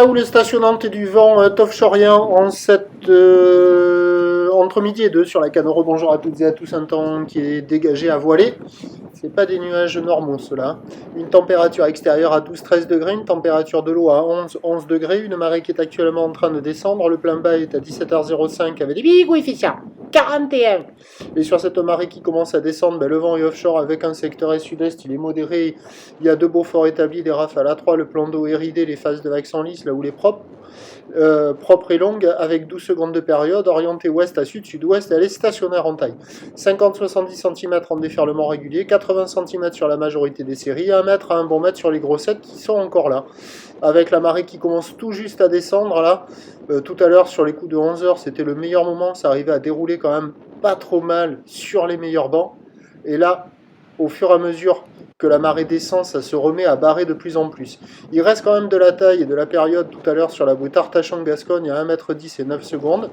la houle stationnante et du vent offshorien entre midi et 2 sur la Canoro. Bonjour à toutes et à tous, un temps qui est dégagé à voiler. C'est pas des nuages normaux ceux-là. Une température extérieure à 12-13 degrés, une température de l'eau à 11 degrés, une marée qui est actuellement en train de descendre. Le plein bas est à 17h05 avec des big coefficients 41. Et sur cette marée qui commence à descendre, le vent est offshore avec un secteur est-sud-est, il est modéré. Il y a deux beaux forts établis, des rafales à 3, le plan d'eau est ridé, les phases de vagues sont lisses, là où les propres. Propre et longue avec 12 secondes de période, orientée ouest à sud-sud-ouest, elle est stationnaire en taille. 50-70 cm en déferlement régulier, 80 cm sur la majorité des séries, 1 mètre à 1 bon mètre sur les grossettes qui sont encore là. Avec la marée qui commence tout juste à descendre là, tout à l'heure sur les coups de 11h, c'était le meilleur moment, ça arrivait à dérouler quand même pas trop mal sur les meilleurs bancs. Et là, au fur et à mesure que la marée descend, ça se remet à barrer de plus en plus. Il reste quand même de la taille et de la période tout à l'heure sur la bouée Artachon-Gascogne à 1,10 m et 9 secondes.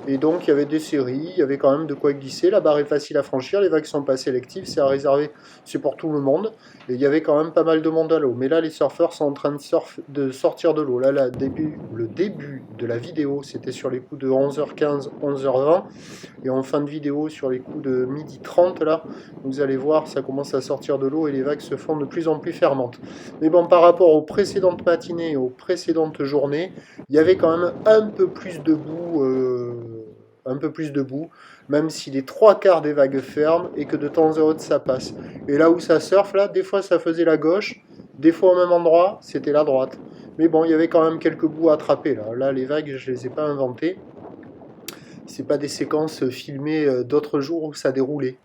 Et donc il y avait des séries, il y avait quand même de quoi glisser. La barre est facile à franchir, les vagues sont pas sélectives, c'est à réserver, c'est pour tout le monde. Et il y avait quand même pas mal de monde à l'eau. Mais là, les surfeurs sont en train de sortir de l'eau. Là, le début de la vidéo, c'était sur les coups de 11h15, 11h20. Et en fin de vidéo, sur les coups de 12h30, là, vous allez voir, ça commence à sortir de l'eau et les vagues se font de plus en plus fermentes. Mais bon, par rapport aux précédentes matinées et aux précédentes journées, il y avait quand même un peu plus de boue, même si les trois quarts des vagues ferment et que de temps à autre ça passe. Et là où ça surfe, là, des fois ça faisait la gauche, des fois au même endroit, c'était la droite. Mais bon, il y avait quand même quelques bouts à attraper là. Là, les vagues, je les ai pas inventées. C'est pas des séquences filmées d'autres jours où ça déroulait.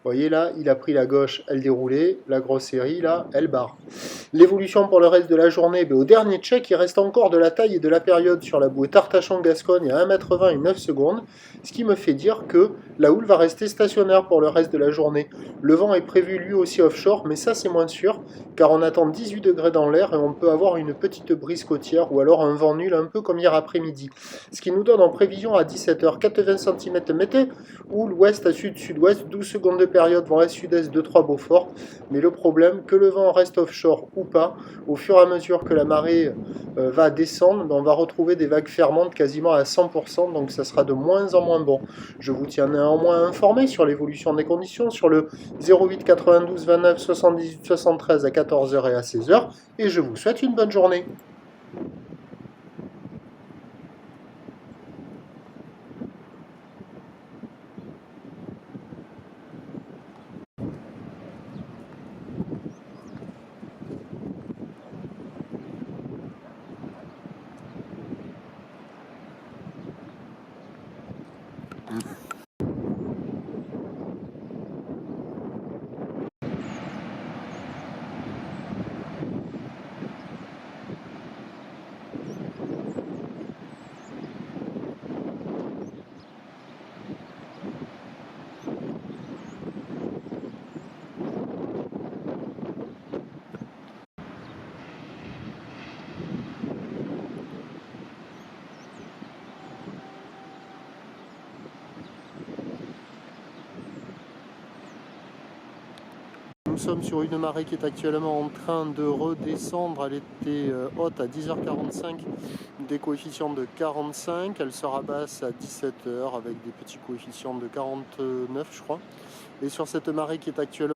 Vous voyez là, il a pris la gauche, elle déroulait, la grosse série là, elle barre. L'évolution pour le reste de la journée, au dernier check, il reste encore de la taille et de la période sur la bouée Artachon-Gascogne à 1,20 m et 9 secondes, ce qui me fait dire que la houle va rester stationnaire pour le reste de la journée. Le vent est prévu lui aussi offshore, mais ça c'est moins sûr, car on attend 18 degrés dans l'air et on peut avoir une petite brise côtière ou alors un vent nul un peu comme hier après-midi. Ce qui nous donne en prévision à 17h 80 cm mété, ou l'ouest à sud-sud-ouest, 12 secondes de période vent est-sud-est 2-3 Beaufort, mais le problème, que le vent reste offshore ou pas, au fur et à mesure que la marée va descendre, on va retrouver des vagues fermantes quasiment à 100%, donc ça sera de moins en moins bon. Je vous tiens néanmoins informé sur l'évolution des conditions, sur le 08 92 29 78 73 à 14h et à 16h, et je vous souhaite une bonne journée. Nous sommes sur une marée qui est actuellement en train de redescendre. Elle était haute à 10h45, des coefficients de 45. Elle sera basse à 17h avec des petits coefficients de 49, je crois. Et sur cette marée qui est actuellement